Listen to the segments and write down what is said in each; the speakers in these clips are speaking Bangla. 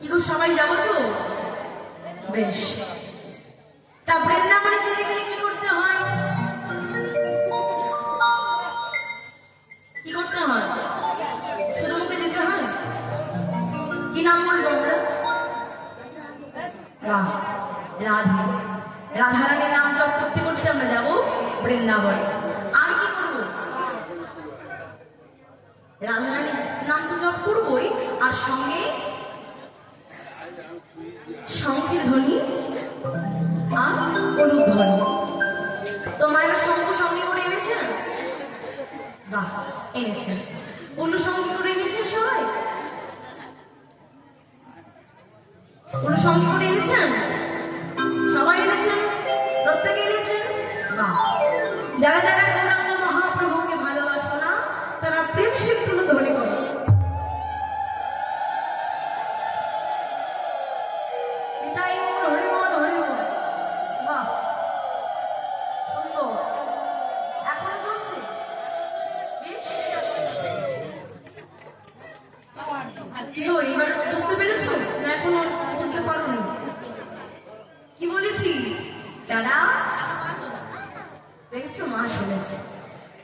কি গো সবাই যাবো তো? বেশ। তা বৃন্দাবনে যেতে গেলে কি করতে হয়? কি করতে হয়? শুধু মুখে যেতে হয়? কি নাম বলবো আমরা? রাধা। রাধারানীর নাম জপ করতে করতে আমরা যাবো বৃন্দাবন। আর কি করবো? রাধারানীর নাম তো জপ করবোই, আর সঙ্গে শঙ্খের ধ্বনি আর হলুদ ধ্বনি। তোমার শঙ্খ সঙ্গে করে এনেছেন? বাহ, এনেছেন। হলুদ সঙ্গে করে এনেছেন সবাই? হলুদ সঙ্গে করে এনেছেন? সবাই এনেছেন? প্রত্যেকে এনেছেন? বাহ। যারা যারা গৌরাঙ্গ মহাপ্রভুকে ভালোবাসো না, তারা প্রেম শিক্ষণ ধ্বনি করো। এবার বুঝতে পেরেছো না? এখনো বুঝতে পারোনি কি বলেছি? যারা দেখছো, মা শুনেছে,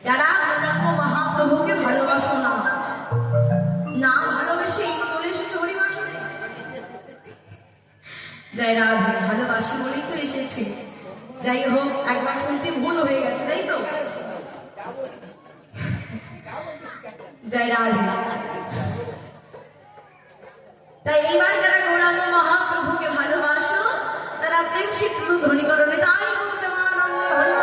যারা গৌরাঙ্গ মহাপ্রভুকে ভালোবাসো না, না ভালোবেসে চলে এসেছে হরিবাসনে। যারা ভালোবাসি বলেই তো এসেছে। যাই হোক, একবার শুনতে ভুল হয়ে গেছে, তাই তো? জয় রাধে। তাই এইবার যারা গৌরাঙ্গ মহাপ্রভুকে ভালোবাসো, তারা প্রেম শিক্ষণ ধ্বনি করবে। তাই বলবে মা আনন্দে হরি।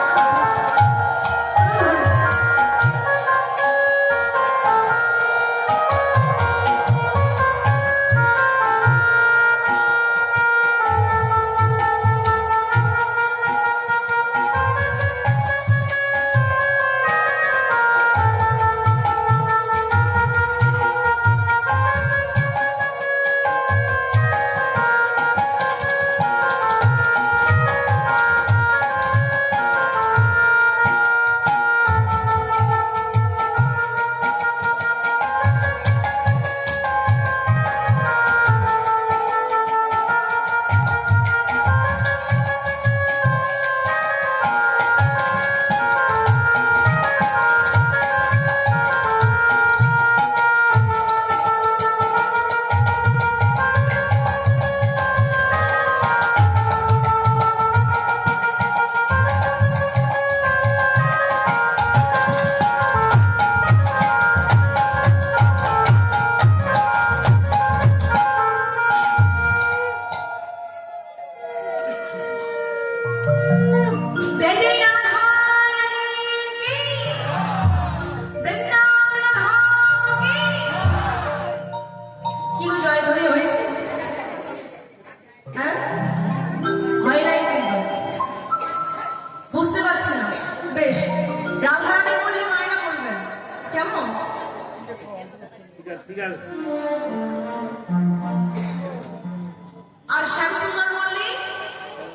আর শ্যাম সুন্দর বললে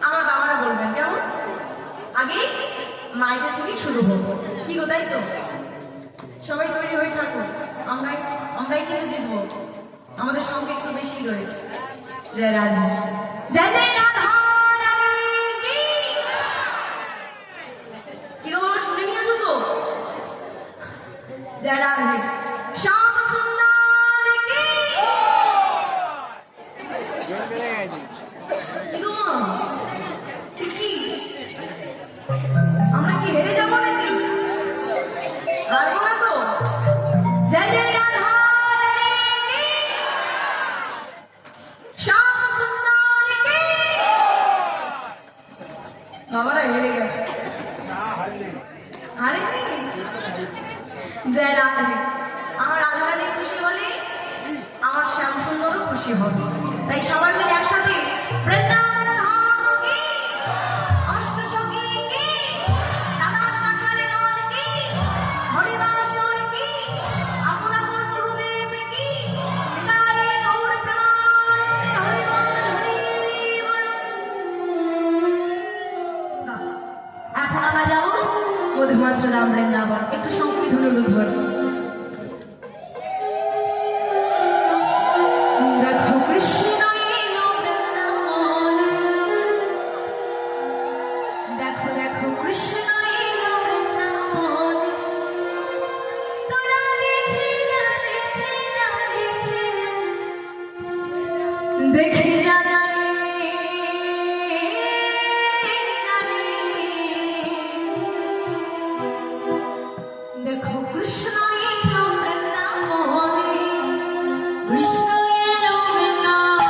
আমার বাবারা বলবেন কেমন? আগে মায়েদের থেকে শুরু করবো, কি গো, তাই তো? সবাই তৈরি হয়ে থাকুন, আমরাই কিন্তু জিতবো। আমাদের সঙ্গে একটু বেশি রয়েছে। জয় রাধা, জয় জয় রাধা। কি গো, শুনে নিয়েছো তো? জয় রাধা। আমরা কি হেরে যাবো নাকি? হারবো না তো? জয় জয় রাধা। বাবারা হেরে গেছে। হারেনি? জয় রাধা। আমার রাধারানী খুশি হলে আমার শ্যাম সুন্দরও খুশি হবে। তাই সবাই মিলে একসাথে বৃন্দাবন মধুমাত্র রাম বৃন্দাবন। একটু সংকীর্ণ হলো ধরে রাখো কৃষ্ণ। দেখে যা জানি জানি দেখো কৃষ্ণ এলো বৃন্দাবনে কৃষ্ণ এলো বৃন্দাবনে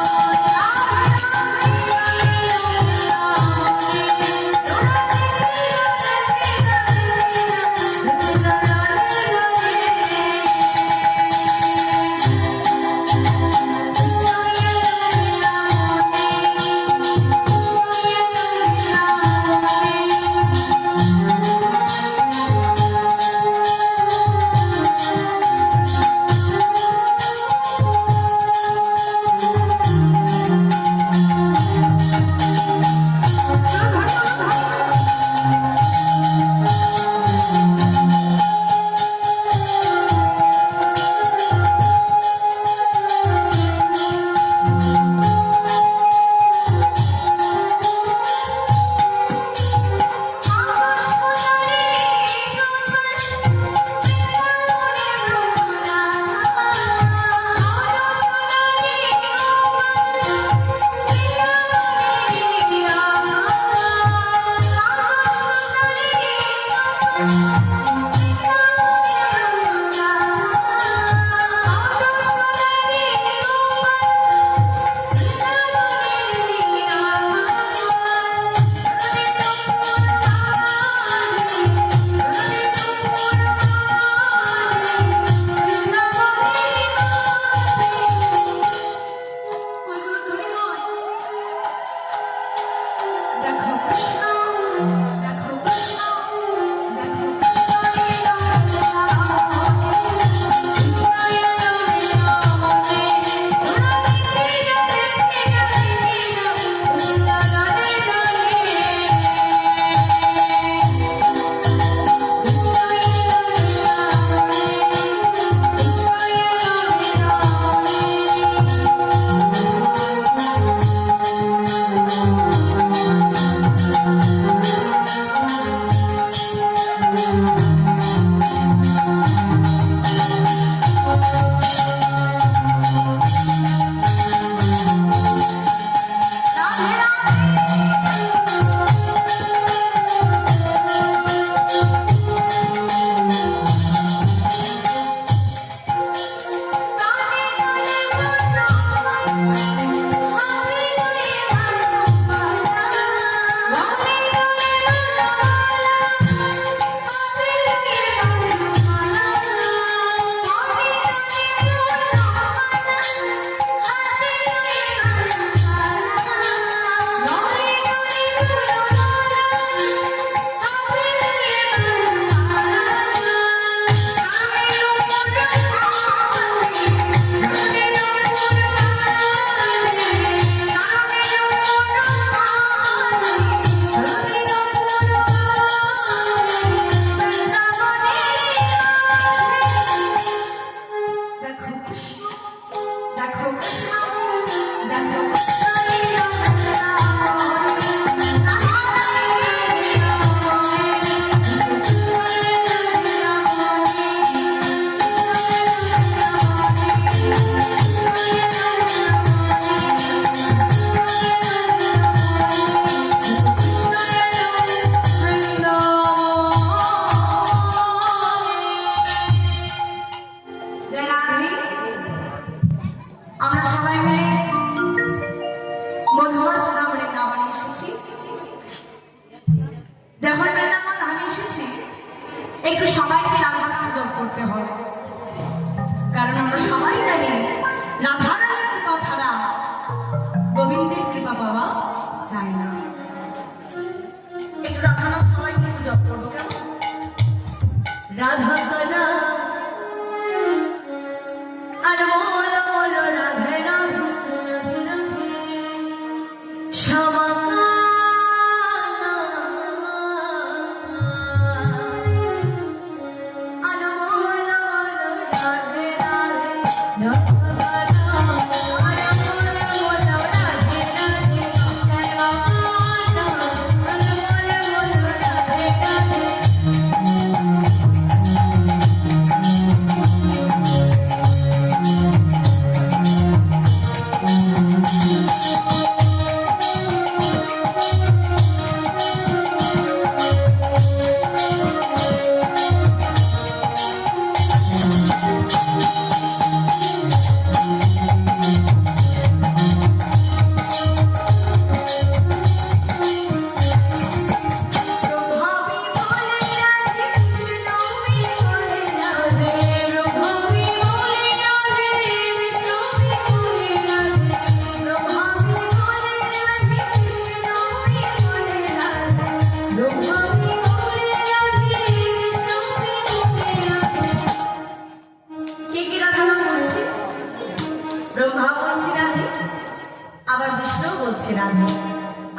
হচ্ছে রাধে।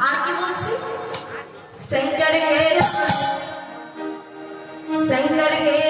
আর কি বলছি? सेंटर के